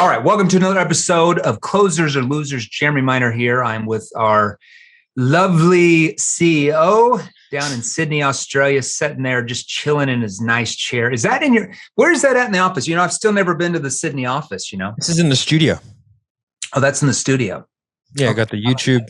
All right, welcome to another episode of Closers or Losers. Jeremy Miner here. I'm with our lovely CEO down in Sydney, Australia, sitting there just chilling in his nice chair. Is that in your, where's that at in the office? You know, I've still never been to the Sydney office, you know? This is in the studio. Oh, that's in the studio. Yeah, I got the YouTube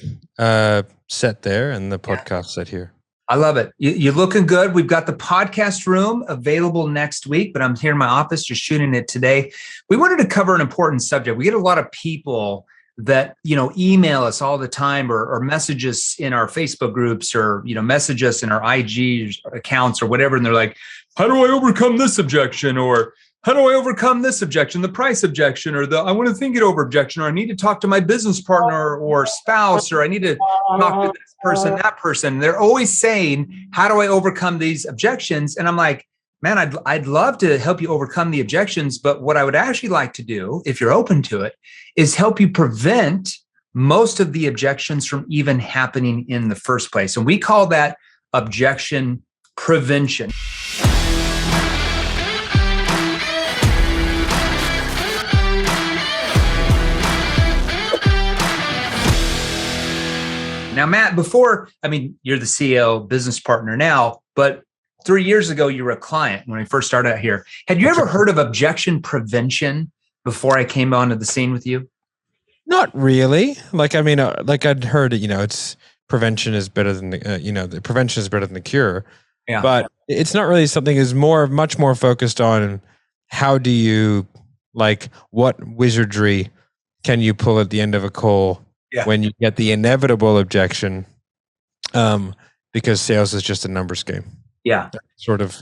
set there and the podcast set here. I love it. You're looking good. We've got the podcast room available next week, but I'm here in my office just shooting it today. We wanted to cover an important subject. We get a lot of people that, you know, email us all the time or message us in our Facebook groups or, you know, message us in our IG accounts or whatever. And they're like, how do I overcome this objection? Or how do I overcome this objection, the price objection, or the I want to think it over objection, or I need to talk to my business partner or spouse, or I need to talk to this person, that person. They're always saying, how do I overcome these objections? And I'm like, man, I'd love to help you overcome the objections. But what I would actually like to do, if you're open to it, is help you prevent most of the objections from even happening in the first place. And we call that objection prevention. Now, Matt, you're the CEO, business partner now, but 3 years ago, you were a client when I first started out here. Had you ever heard of objection prevention before I came onto the scene with you? Not really. Like I'd heard it, it's prevention is better than the prevention is better than the cure. Yeah. But it's not really something is much more focused on how do you, what wizardry can you pull at the end of a call when you get the inevitable objection, because sales is just a numbers game. Yeah.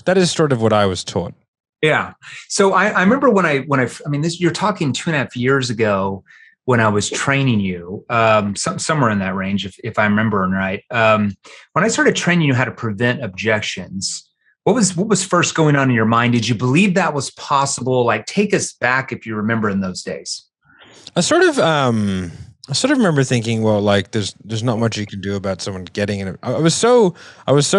That is sort of what I was taught. Yeah. So I remember you're talking 2.5 years ago when I was training you, somewhere in that range, if I'm remembering right. When I started training you how to prevent objections, what was first going on in your mind? Did you believe that was possible? Like, take us back if you remember in those days. I sort of remember thinking, well, there's not much you can do about someone getting in. I was so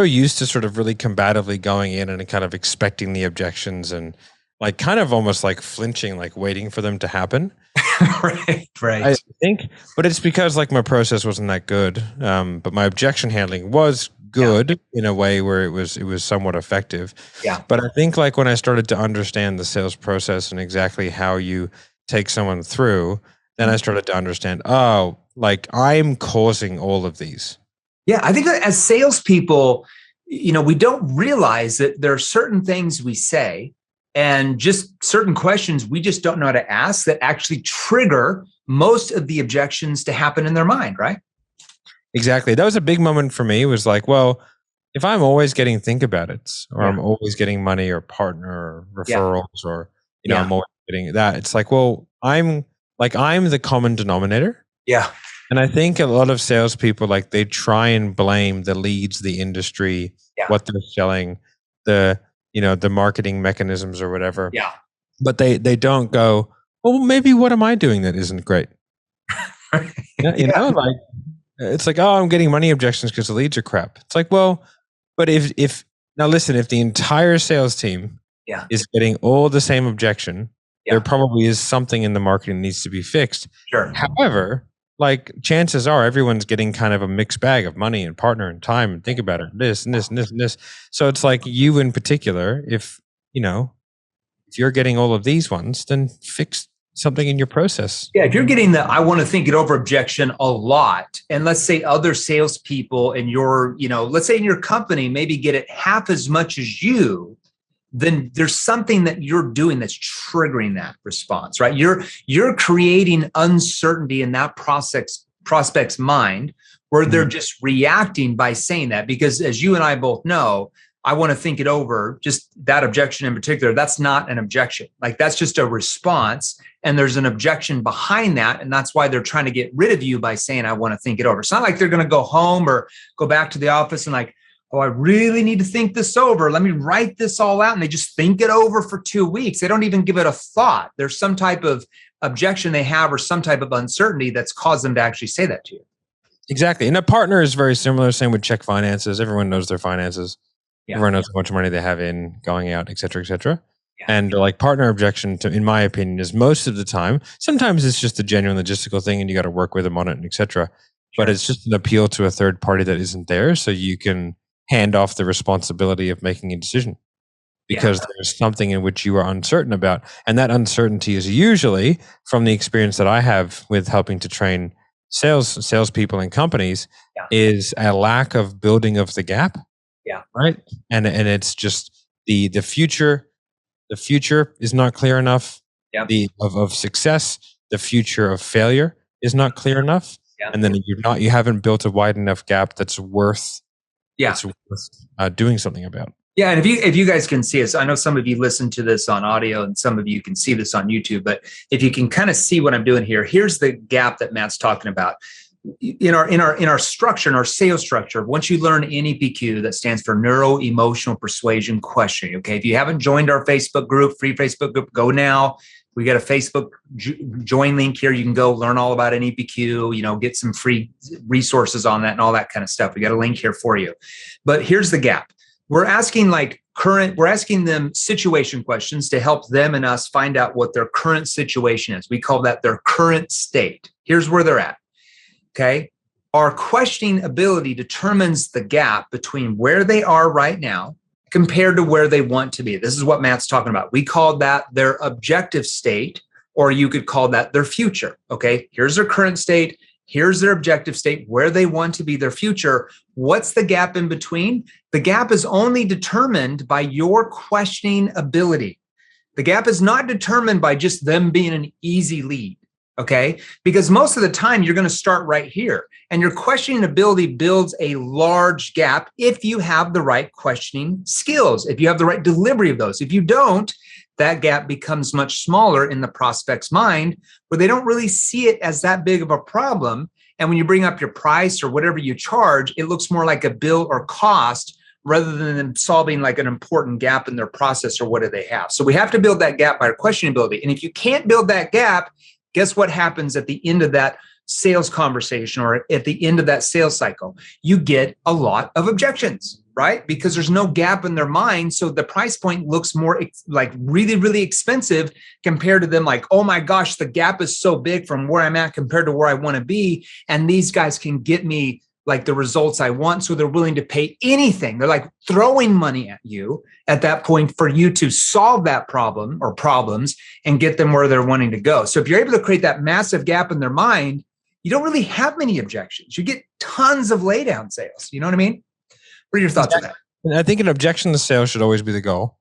used to sort of really combatively going in and kind of expecting the objections and kind of almost flinching, waiting for them to happen. Right. I think, but it's because my process wasn't that good. But my objection handling was good in a way where it was somewhat effective. Yeah. But I think when I started to understand the sales process and exactly how you take someone through, then I started to understand, I'm causing all of these. Yeah, I think that as salespeople, we don't realize that there are certain things we say and just certain questions we just don't know how to ask that actually trigger most of the objections to happen in their mind, right? Exactly. That was a big moment for me. It was if I'm always getting think about it, or I'm always getting money or partner or referrals, or, I'm always getting that, it's I'm the common denominator. Yeah. And I think a lot of salespeople, they try and blame the leads, the industry, what they're selling, the marketing mechanisms or whatever. Yeah. But they don't go, well, maybe what am I doing that isn't great? It's I'm getting money objections because the leads are crap. It's well, but if the entire sales team is getting all the same objection, there probably is something in the marketing that needs to be fixed. Sure. However, chances are everyone's getting kind of a mixed bag of money and partner and time and think about it, this and this and this and this. So it's you in particular, if you're getting all of these ones, then fix something in your process. Yeah, if you're getting the I want to think it over objection a lot, and let's say other salespeople in your, let's say in your company maybe get it half as much as you, then there's something that you're doing that's triggering that response, right? You're creating uncertainty in that prospect's mind where they're just reacting by saying that, because as you and I both know, I want to think it over, just that objection in particular, that's not an objection. That's just a response, and there's an objection behind that, and that's why they're trying to get rid of you by saying, I want to think it over. It's not like they're going to go home or go back to the office and oh, I really need to think this over. Let me write this all out. And they just think it over for 2 weeks. They don't even give it a thought. There's some type of objection they have or some type of uncertainty that's caused them to actually say that to you. Exactly. And a partner is very similar. Same with check finances. Everyone knows their finances. Yeah. Everyone knows how much money they have in, going out, et cetera, et cetera. Yeah. And like partner objection, in my opinion, is most of the time. Sometimes it's just a genuine logistical thing, and you got to work with them on it, and etc. But it's just an appeal to a third party that isn't there, so you can hand off the responsibility of making a decision because there's something in which you are uncertain about, and that uncertainty is usually from the experience that I have with helping to train salespeople in companies is a lack of building of the gap. Yeah. Right. And it's just the future. The future is not clear enough. Yeah. Of success, the future of failure is not clear enough. Yeah. And then you haven't built a wide enough gap that's worth doing something about. Yeah, and if you guys can see us, I know some of you listen to this on audio and some of you can see this on YouTube, but if you can kind of see what I'm doing here, here's the gap that Matt's talking about. In our structure, in our sales structure, once you learn NEPQ, that stands for Neuro Emotional Persuasion Questioning. Okay, if you haven't joined our Facebook group, free Facebook group, go now. We got a Facebook join link here. You can go learn all about NEPQ, get some free resources on that and all that kind of stuff. We got a link here for you. But here's the gap. We're asking we're asking them situation questions to help them and us find out what their current situation is. We call that their current state. Here's where they're at. Okay. Our questioning ability determines the gap between where they are right now compared to where they want to be. This is what Matt's talking about. We call that their objective state, or you could call that their future. Okay. Here's their current state. Here's their objective state, where they want to be, their future. What's the gap in between? The gap is only determined by your questioning ability. The gap is not determined by just them being an easy lead. Okay, because most of the time you're going to start right here, and your questioning ability builds a large gap if you have the right questioning skills, if you have the right delivery of those. If you don't, that gap becomes much smaller in the prospect's mind, where they don't really see it as that big of a problem. And when you bring up your price or whatever you charge, it looks more like a bill or cost rather than them solving like an important gap in their process or what do they have. So we have to build that gap by our questioning ability. And if you can't build that gap, guess what happens at the end of that sales conversation or at the end of that sales cycle? You get a lot of objections, right? Because there's no gap in their mind. So the price point looks more like really, really expensive compared to them like, oh my gosh, the gap is so big from where I'm at compared to where I want to be. And these guys can get me like the results I want. So they're willing to pay anything. They're like throwing money at you at that point for you to solve that problem or problems and get them where they're wanting to go. So if you're able to create that massive gap in their mind, you don't really have many objections. You get tons of laydown sales. You know what I mean? What are your thoughts on that? I think an objection to sales should always be the goal.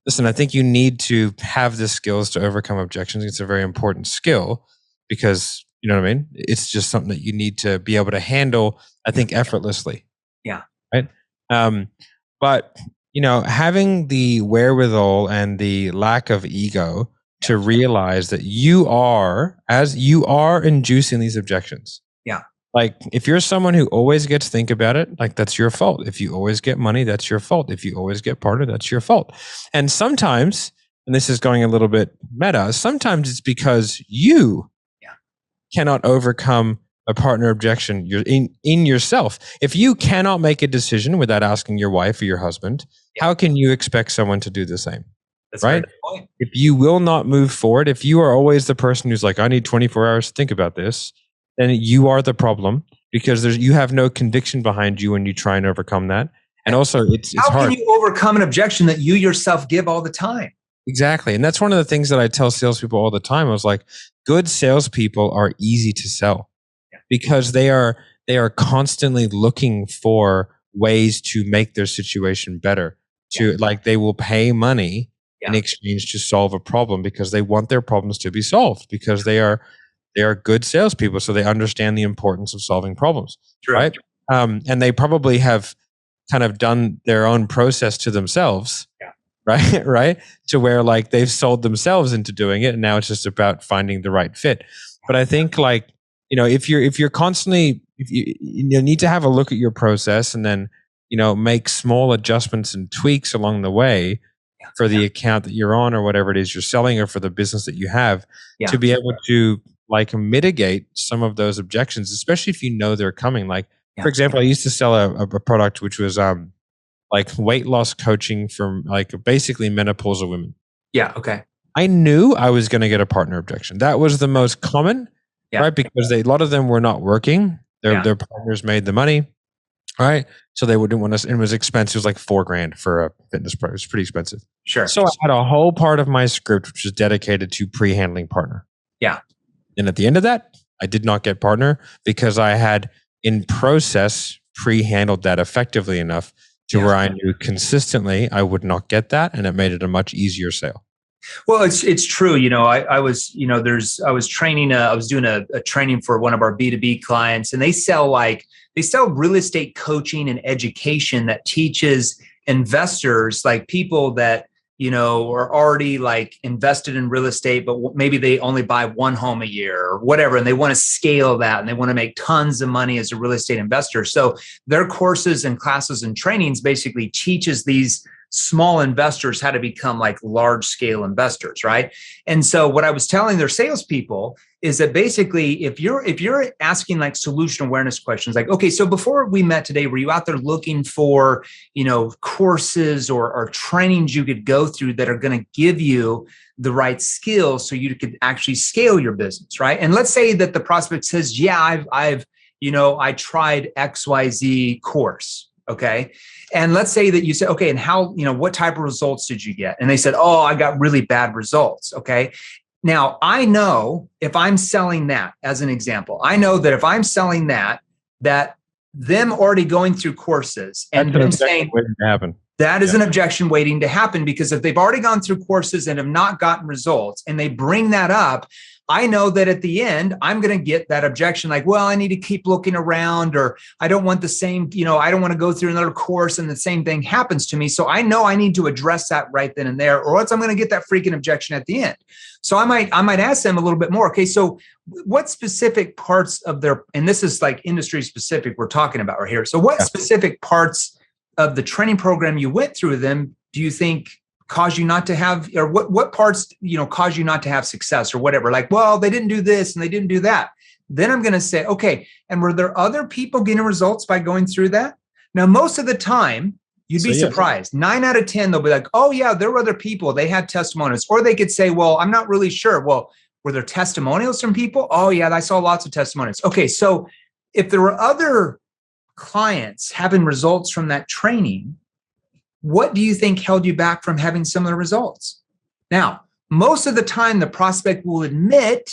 Listen, I think you need to have the skills to overcome objections. It's a very important skill because, you know what I mean? It's just something that you need to be able to handle, I think, effortlessly. Yeah. Right. But, having the wherewithal and the lack of ego to realize that you are inducing these objections. Yeah. Like if you're someone who always gets think about it, like that's your fault. If you always get money, that's your fault. If you always get partner, that's your fault. And sometimes, and this is going a little bit meta, sometimes it's because you cannot overcome a partner objection you're in yourself. If you cannot make a decision without asking your wife or your husband, how can you expect someone to do the same? That's right. If you will not move forward, if you are always the person who's like, I need 24 hours to think about this, then you are the problem because you have no conviction behind you when you try and overcome that. And also it's how hard. Can you overcome an objection that you yourself give all the time? Exactly. And that's one of the things that I tell salespeople all the time. I was like, good salespeople are easy to sell because they are constantly looking for ways to make their situation better. They will pay money in exchange to solve a problem because they want their problems to be solved because they are good salespeople. So they understand the importance of solving problems. True. Right. And they probably have kind of done their own process to themselves. Yeah. Right. To where like they've sold themselves into doing it. And now it's just about finding the right fit. But I think like, if you're constantly, if you need to have a look at your process and then, make small adjustments and tweaks along the way for the account that you're on or whatever it is you're selling or for the business that you have to be able to like mitigate some of those objections, especially if you know they're coming. Like, for example, I used to sell a product which was like weight loss coaching from like basically menopausal women. Yeah. Okay. I knew I was going to get a partner objection. That was the most common, right? Because a lot of them were not working. Their partners made the money, right? So they wouldn't want us. It was expensive. It was like $4,000 for a fitness pro. It was pretty expensive. Sure. So I had a whole part of my script which was dedicated to pre-handling partner. Yeah. And at the end of that, I did not get partner because I had in process pre-handled that effectively enough to where I knew consistently I would not get that, and it made it a much easier sale. Well, it's true. I was training. I was doing a training for one of our B2B clients, and they sell real estate coaching and education that teaches investors, like people that, are already like invested in real estate, but maybe they only buy one home a year or whatever. And they want to scale that and they want to make tons of money as a real estate investor. So their courses and classes and trainings basically teaches these small investors how to become like large scale investors, right? And so what I was telling their salespeople is that basically if you're asking like solution awareness questions, like, okay, so before we met today, were you out there looking for, courses or trainings you could go through that are going to give you the right skills so you could actually scale your business, right? And let's say that the prospect says, yeah, I tried XYZ course. Okay. And let's say that you say, okay, and how, what type of results did you get? And they said, oh, I got really bad results. Okay. Now I know if I'm selling that as an example, I know that if I'm selling that them already going through courses and them saying that is an objection waiting to happen, because if they've already gone through courses and have not gotten results and they bring that up, I know that at the end, I'm going to get that objection like, well, I need to keep looking around, or I don't want the same, I don't want to go through another course and the same thing happens to me. So I know I need to address that right then and there, or else I'm going to get that freaking objection at the end. So I might ask them a little bit more. Okay, so what specific parts of and this is like industry specific we're talking about right here. So what specific parts of the training program you went through them do you think cause you not to have, or what parts, cause you not to have success or whatever? Like, well, they didn't do this and they didn't do that. Then I'm going to say, okay, and were there other people getting results by going through that? Now, most of the time, you'd be surprised. 9 out of 10, they'll be like, oh yeah, there were other people. They had testimonials. Or they could say, well, I'm not really sure. Well, were there testimonials from people? Oh yeah, I saw lots of testimonials. Okay, so if there were other clients having results from that training, what do you think held you back from having similar results? Now, most of the time, the prospect will admit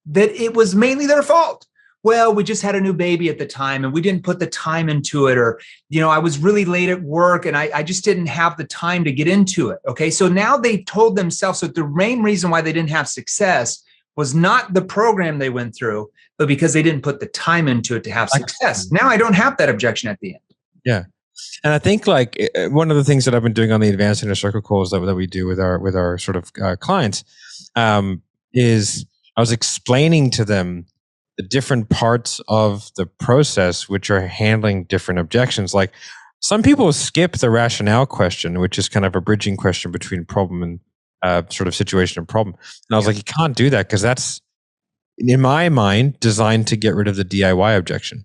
that it was mainly their fault. Well, we just had a new baby at the time and we didn't put the time into it, or, I was really late at work and I just didn't have the time to get into it. Okay. So now they told themselves that the main reason why they didn't have success was not the program they went through, but because they didn't put the time into it to have success. Now I don't have that objection at the end. Yeah. And I think like one of the things that I've been doing on the advanced inner circle calls that we do with our sort of clients is I was explaining to them the different parts of the process which are handling different objections. Like some people skip the rationale question, which is kind of a bridging question between problem and sort of situation and problem. And I was like, you can't do that because that's, in my mind, designed to get rid of the DIY objection.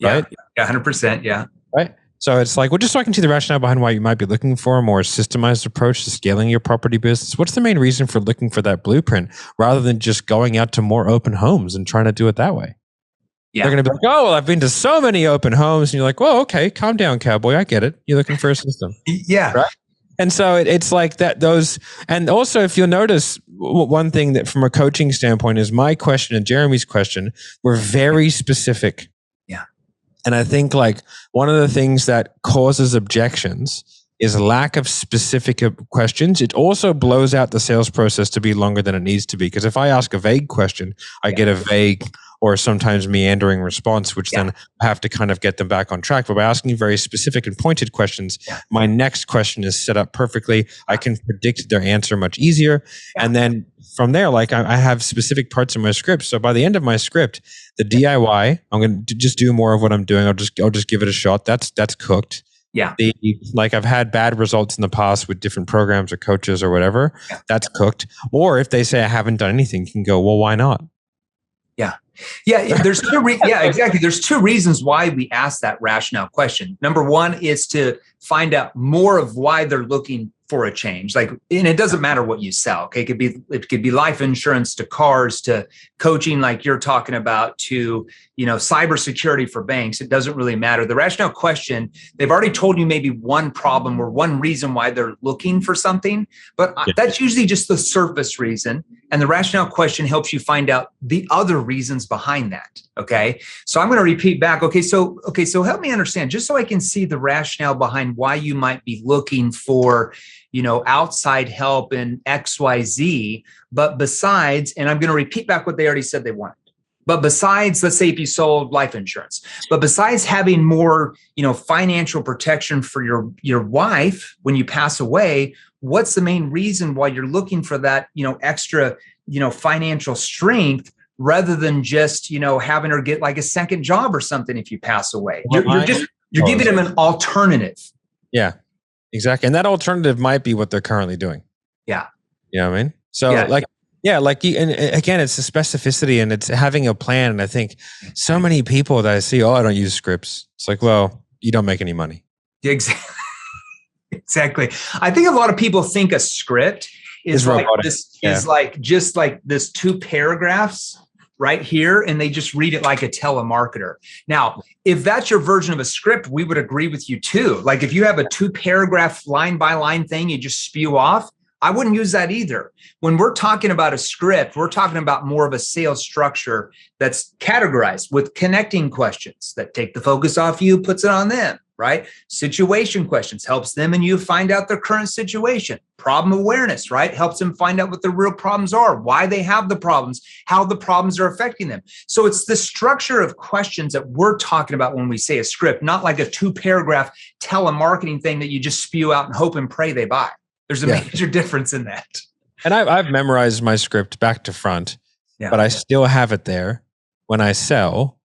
Right? Yeah, 100%. Yeah. Right. So it's like, well, just so I can see the rationale behind why you might be looking for a more systemized approach to scaling your property business. What's the main reason for looking for that blueprint rather than just going out to more open homes and trying to do it that way? Yeah. They're going to be like, oh, well, I've been to so many open homes. And you're like, well, okay, calm down, cowboy. I get it. You're looking for a system. Yeah. Right? And so it's like that, and also if you'll notice, one thing that from a coaching standpoint is my question and Jeremy's question were very specific. And I think like one of the things that causes objections is lack of specific questions. It also blows out the sales process to be longer than it needs to be. Because if I ask a vague question, I get a vague or sometimes meandering response, which then I have to kind of get them back on track. But by asking very specific and pointed questions, my next question is set up perfectly. I can predict their answer much easier. And then from there, like I have specific parts of my script. So by the end of my script, the DIY, I'm going to just do more of what I'm doing. I'll just give it a shot. That's cooked. Yeah. Like I've had bad results in the past with different programs or coaches or whatever. That's cooked. Or if they say I haven't done anything, you can go, well, why not? Yeah. There's exactly. There's two reasons why we ask that rationale question. Number one is to find out more of why they're looking for a change. Like, and it doesn't matter what you sell. Okay. It could be life insurance to cars to coaching, like you're talking about, to, cybersecurity for banks. It doesn't really matter. The rationale question, they've already told you maybe one problem or one reason why they're looking for something, but that's usually just the surface reason. And the rationale question helps you find out the other reasons behind that. Okay. So I'm going to repeat back. Okay. So help me understand, just so I can see the rationale behind why you might be looking for, outside help in XYZ, but besides, and I'm going to repeat back what they already said they wanted. But besides, let's say if you sold life insurance, but besides having more, financial protection for your wife when you pass away, what's the main reason why you're looking for that, extra, financial strength rather than just, having her get like a second job or something if you pass away? You're giving them an alternative. Yeah, exactly. And that alternative might be what they're currently doing. Yeah. You know what I mean? So and again, it's the specificity and it's having a plan. And I think so many people that I see, I don't use scripts. It's like, well, you don't make any money. Exactly. Exactly. I think a lot of people think a script is like this, is like just like this 2 paragraphs right here, and they just read it like a telemarketer. Now, if that's your version of a script, we would agree with you too. Like if you have a 2 paragraph line by line thing you just spew off, I wouldn't use that either. When we're talking about a script, we're talking about more of a sales structure that's categorized with connecting questions that take the focus off you, puts it on them, right? Situation questions helps them and you find out their current situation. Problem awareness, right? Helps them find out what the real problems are, why they have the problems, how the problems are affecting them. So it's the structure of questions that we're talking about when we say a script, not like a 2 paragraph telemarketing thing that you just spew out and hope and pray they buy. There's a major difference in that. And I've memorized my script back to front, but I still have it there when I sell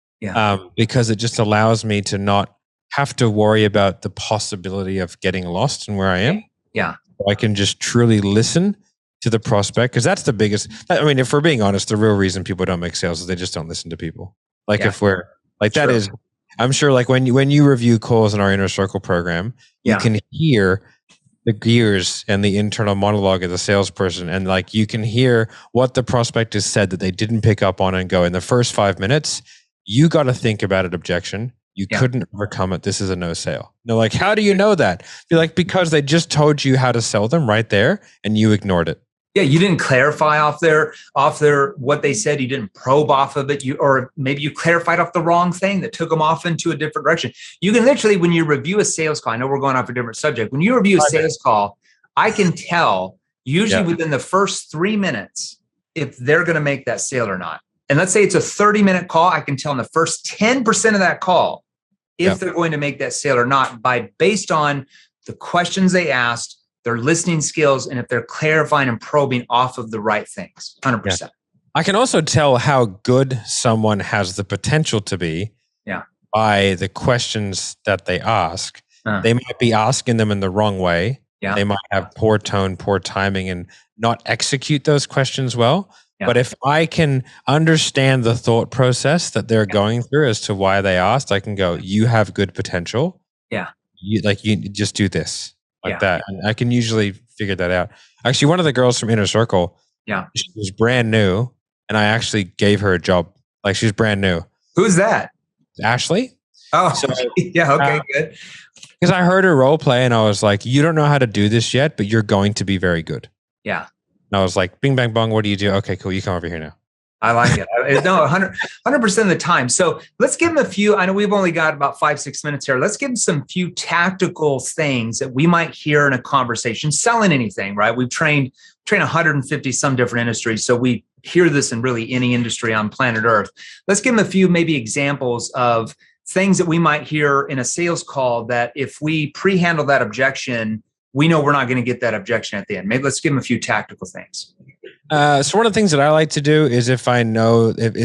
because it just allows me to not have to worry about the possibility of getting lost in where I am. Yeah. I can just truly listen to the prospect, because that's the biggest. I mean, if we're being honest, the real reason people don't make sales is they just don't listen to people. Like if we're like that is, I'm sure like when you review calls in our inner circle program, you can hear the gears and the internal monologue of the salesperson. And like, you can hear what the prospect has said that they didn't pick up on and go, in the first 5 minutes, you got to think about an objection. You couldn't overcome it. This is a no sale. No, like, how do you know that? Be like, because they just told you how to sell them right there and you ignored it. Yeah, you didn't clarify off their what they said. You didn't probe off of it. Or maybe you clarified off the wrong thing that took them off into a different direction. You can literally, when you review a sales call, I know we're going off a different subject. When you review a sales call, I can tell usually within the first 3 minutes if they're going to make that sale or not. And let's say it's a 30-minute call, I can tell in the first 10% of that call if they're going to make that sale or not, based on the questions they asked, their listening skills, and if they're clarifying and probing off of the right things. 100%. I can also tell how good someone has the potential to be by the questions that they ask. They might be asking them in the wrong way. They might have poor tone, poor timing, and not execute those questions well. But if I can understand the thought process that they're going through as to why they asked, I can go, you have good potential. You just do this. That. And I can usually figure that out. Actually, one of the girls from Inner Circle, she was brand new, and I actually gave her a job. Like, she's brand new. Who's that? Ashley. Oh, so, okay, good. Because I heard her role play, and I was like, you don't know how to do this yet, but you're going to be very good. Yeah. And I was like, bing, bang, bong, what do you do? Okay, cool. You come over here now. I like it. No, 100% of the time. So let's give them a few. I know we've only got about 5-6 minutes here. Let's give them some few tactical things that we might hear in a conversation, selling anything, right? We've trained 150 some different industries. So we hear this in really any industry on planet Earth. Let's give them a few maybe examples of things that we might hear in a sales call that if we pre-handle that objection, we know we're not going to get that objection at the end. Maybe let's give them a few tactical things. So one of the things that I like to do is if I know that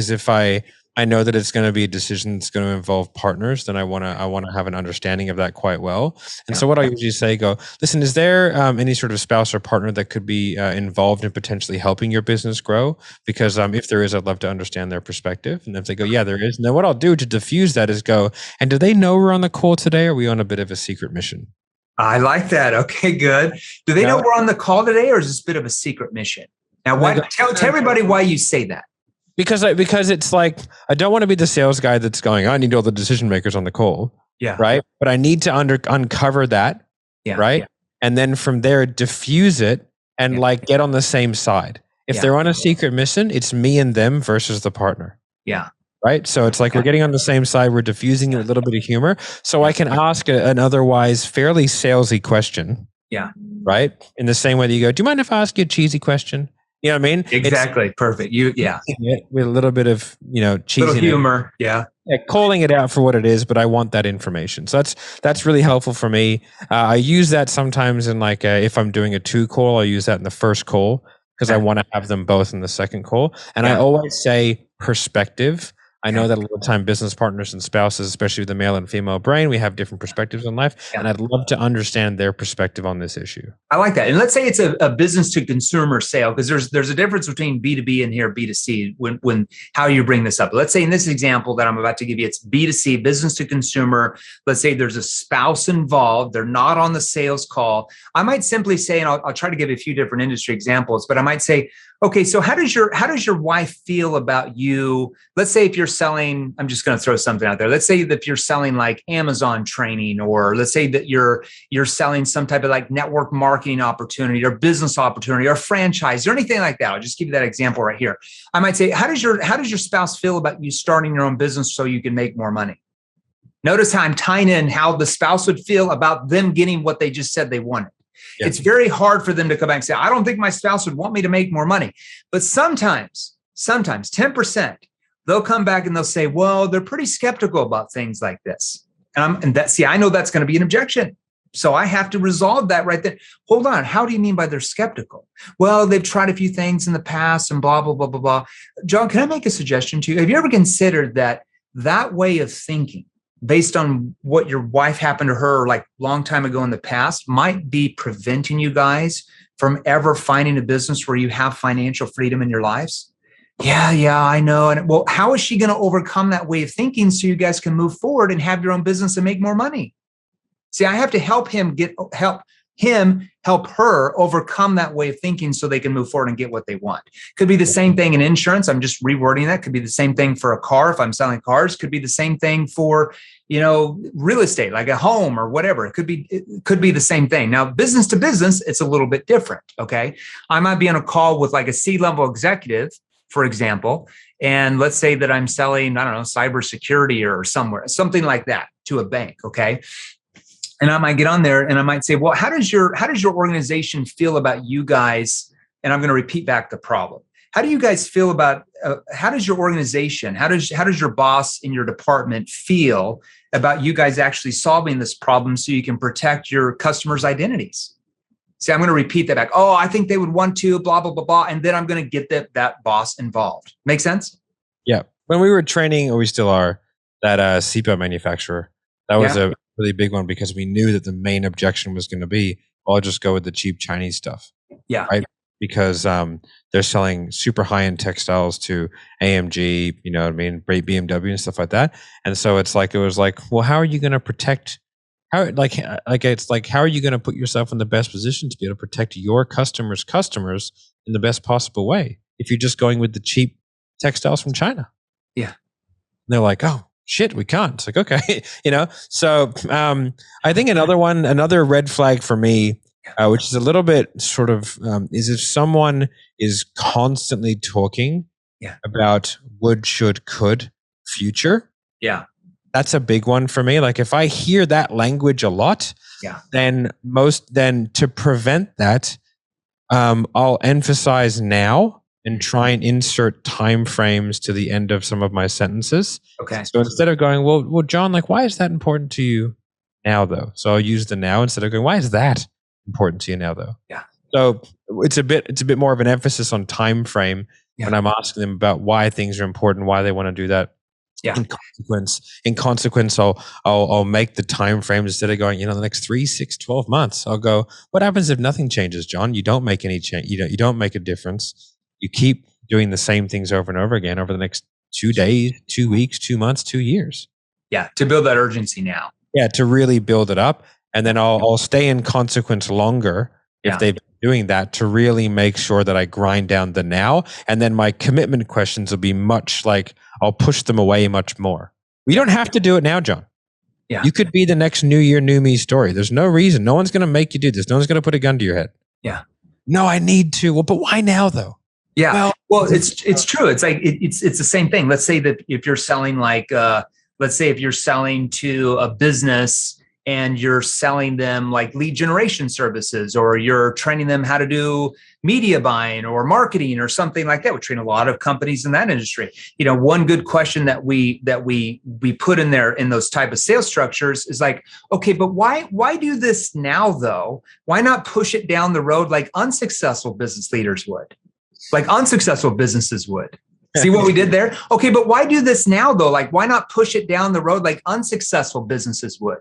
it's going to be a decision that's going to involve partners, then I want to have an understanding of that quite well. And so what I usually say, listen, is there any sort of spouse or partner that could be involved in potentially helping your business grow? Because if there is, I'd love to understand their perspective. And if they go, yeah, there is. And then what I'll do to diffuse that is and do they know we're on the call today? Or are we on a bit of a secret mission? I like that. Okay, good. Do they know we're on the call today, or is this a bit of a secret mission? Now, tell everybody why you say that. Because it's like, I don't want to be the sales guy that's going, I need all the decision makers on the call. Yeah. Right. But I need to uncover that. Yeah. Right. Yeah. And then from there, diffuse it and like get on the same side. If they're on a secret mission, it's me and them versus the partner. Yeah. Right. So it's like we're getting on the same side. We're diffusing it with a little bit of humor. So I can ask an otherwise fairly salesy question. Yeah. Right. In the same way that you go, do you mind if I ask you a cheesy question? You know what I mean? Exactly. Perfect. With a little bit of, cheesy. Little humor. Yeah. Calling it out for what it is, but I want that information. So that's really helpful for me. I use that sometimes in like, if I'm doing a 2 call, I use that in the first call because I want to have them both in the second call. And I always say perspective. I know that a lot of time business partners and spouses, especially with the male and female brain, we have different perspectives on life. And I'd love to understand their perspective on this issue. I like that. And let's say it's a business to consumer sale, because there's a difference between B2B and here B2C when how you bring this up. Let's say in this example that I'm about to give you, it's B2C, business to consumer. Let's say there's a spouse involved. They're not on the sales call. I might simply say, and I'll try to give a few different industry examples, but I might say, okay, so how does your wife feel about you? Let's say if you're selling, I'm just going to throw something out there. Let's say that you're selling like Amazon training, or let's say that you're selling some type of like network marketing opportunity or business opportunity or franchise or anything like that. I'll just give you that example right here. I might say, how does your spouse feel about you starting your own business so you can make more money? Notice how I'm tying in how the spouse would feel about them getting what they just said they wanted. Yeah. It's very hard for them to come back and say, I don't think my spouse would want me to make more money. But sometimes 10%, they'll come back and they'll say, well, they're pretty skeptical about things like this. I know that's going to be an objection. So I have to resolve that right there. Hold on. How do you mean by they're skeptical? Well, they've tried a few things in the past and blah, blah, blah, blah, blah. John, can I make a suggestion to you? Have you ever considered that way of thinking, based on what your wife happened to her like long time ago in the past, might be preventing you guys from ever finding a business where you have financial freedom in your lives? Yeah, I know. And well, how is she going to overcome that way of thinking so you guys can move forward and have your own business and make more money? See, I have to help her overcome that way of thinking so they can move forward and get what they want. Could be the same thing in insurance. I'm just rewording that. Could be the same thing for a car if I'm selling cars. Could be the same thing for, real estate, like a home or whatever. It could be the same thing. Now, business to business, it's a little bit different. Okay. I might be on a call with like a C-level executive, for example, and let's say that I'm selling, I don't know, cybersecurity or something like that to a bank. Okay. And I might get on there and I might say, well, how does your organization feel about you guys? And I'm going to repeat back the problem. How do you guys feel about, how does your organization, how does your boss in your department feel about you guys actually solving this problem so you can protect your customers' identities? See, I'm going to repeat that back. Oh, I think they would want to, blah, blah, blah, blah. And then I'm going to get that boss involved. Make sense? Yeah. When we were training, or we still are, that seatbelt manufacturer, that was a really big one, because we knew that the main objection was going to be, I'll just go with the cheap Chinese stuff. Yeah. Right. Because they're selling super high-end textiles to AMG, you know what I mean, BMW and stuff like that. And so it was like, well, how are you going to protect, how are you going to put yourself in the best position to be able to protect your customers in the best possible way if you're just going with the cheap textiles from China? Yeah. And they're like, oh, shit, we can't. It's like, okay, So I think another red flag for me, which is a little bit sort of, is if someone is constantly talking about would, should, could, future. Yeah. That's a big one for me. Like if I hear that language a lot, then to prevent that, I'll emphasize now and try and insert time frames to the end of some of my sentences. Okay. So instead of going, well, John, like, why is that important to you now, though? So I'll use the now instead of going, why is that important to you now, though? Yeah. So it's a bit more of an emphasis on time frame when I'm asking them about why things are important, why they want to do that. Yeah. In consequence, I'll make the time frames instead of going, the next 3, 6, 12 months. I'll go, what happens if nothing changes, John? You don't make any change. You don't make a difference. You keep doing the same things over and over again over the next 2 days, 2 weeks, 2 months, 2 years. Yeah. To build that urgency now. Yeah. To really build it up. And then I'll stay in consequence longer if they've been doing that to really make sure that I grind down the now. And then my commitment questions will be much like, I'll push them away much more. We don't have to do it now, John. Yeah. You could be the next new year, new me story. There's no reason. No one's going to make you do this. No one's going to put a gun to your head. Yeah. No, I need to. Well, but why now though? Yeah. Well, it's true. It's like, it's the same thing. Let's say that if you're selling let's say if you're selling to a business and you're selling them like lead generation services, or you're training them how to do media buying or marketing or something like that. We train a lot of companies in that industry. One good question that we put in there in those type of sales structures is like, okay, but why do this now though? Why not push it down the road like unsuccessful business leaders would, like unsuccessful businesses would? See what we did there? Okay, but why do this now though? Like, why not push it down the road like unsuccessful businesses would?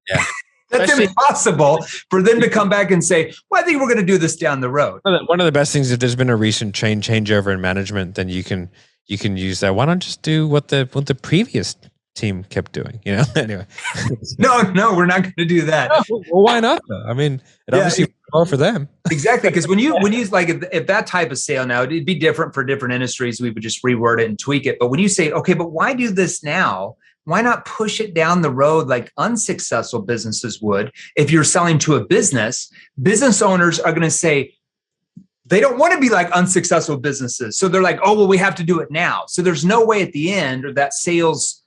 Yeah. That's impossible for them to come back and say, well, I think we're going to do this down the road. One of the best things, if there's been a recent changeover in management, then you can use that. Why not just do what the previous team kept doing? Anyway. No, we're not going to do that. No, well, why not though? I mean, it obviously worked well for them. Exactly. Because when you like, if that type of sale now, it'd be different for different industries. We would just reword it and tweak it. But when you say, okay, but why do this now? Why not push it down the road like unsuccessful businesses would? If you're selling to a business owners are going to say, they don't want to be like unsuccessful businesses. So they're like, oh, well, we have to do it now. So there's no way at the end, or that sales,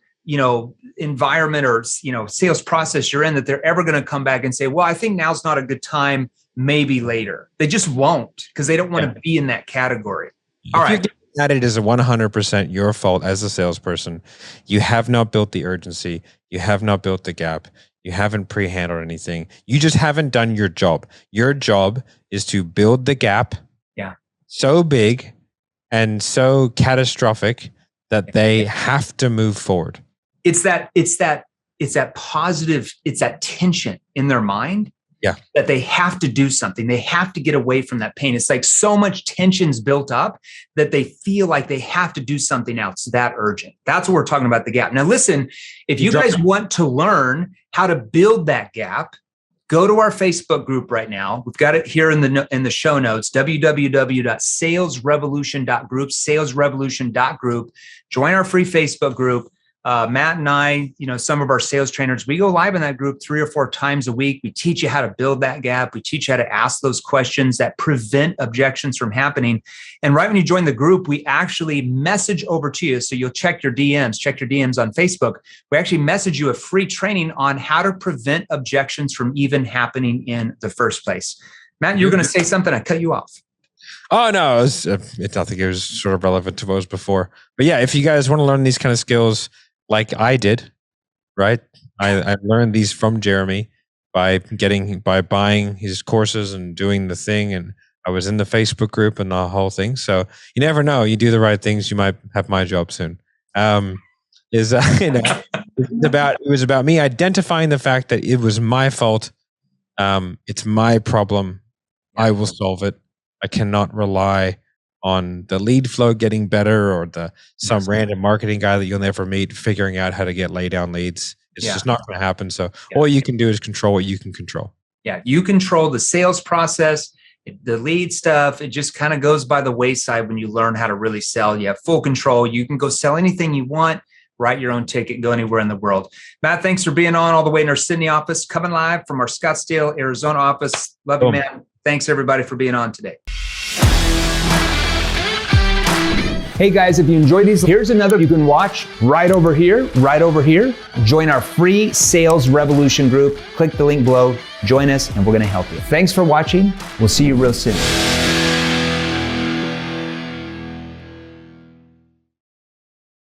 environment or, sales process you're in, that they're ever going to come back and say, well, I think now's not a good time, maybe later. They just won't, because they don't want to be in that category. All right. That it is 100% your fault as a salesperson. You have not built the urgency. You have not built the gap. You haven't pre-handled anything. You just haven't done your job. Your job is to build the gap so big and so catastrophic that they have to move forward. It's that positive, it's that tension in their mind. Yeah. That they have to do something. They have to get away from that pain. It's like so much tension's built up that they feel like they have to do something else. That urgent. That's what we're talking about, the gap. Now, listen, if you guys want to learn how to build that gap, go to our Facebook group right now. We've got it here in the show notes, www.salesrevolution.group, salesrevolution.group. Join our free Facebook group. Matt and I, some of our sales trainers, we go live in that group 3 or 4 times a week. We teach you how to build that gap. We teach you how to ask those questions that prevent objections from happening. And right when you join the group, we actually message over to you. So you'll check your DMs on Facebook. We actually message you a free training on how to prevent objections from even happening in the first place. Matt, you're going to say something. I cut you off. Oh, no, I think it was sort of relevant to what was before. But yeah, if you guys want to learn these kind of skills, like I did, right? I learned these from Jeremy by buying his courses and doing the thing. And I was in the Facebook group and the whole thing. So you never know. You do the right things, you might have my job soon. It was about me identifying the fact that it was my fault. It's my problem. I will solve it. I cannot rely on the lead flow getting better or some random marketing guy that you'll never meet figuring out how to get lay down leads. It's just not going to happen. So all you can do is control what you can control. Yeah. You control the sales process, the lead stuff. It just kind of goes by the wayside when you learn how to really sell. You have full control. You can go sell anything you want, write your own ticket, go anywhere in the world. Matt, thanks for being on all the way in our Sydney office, coming live from our Scottsdale, Arizona office. Love you, man. Thanks everybody for being on today. Hey guys, if you enjoyed these, here's another you can watch right over here. Join our free Sales Revolution group. Click the link below, join us, and we're going to help you. Thanks for watching. We'll see you real soon.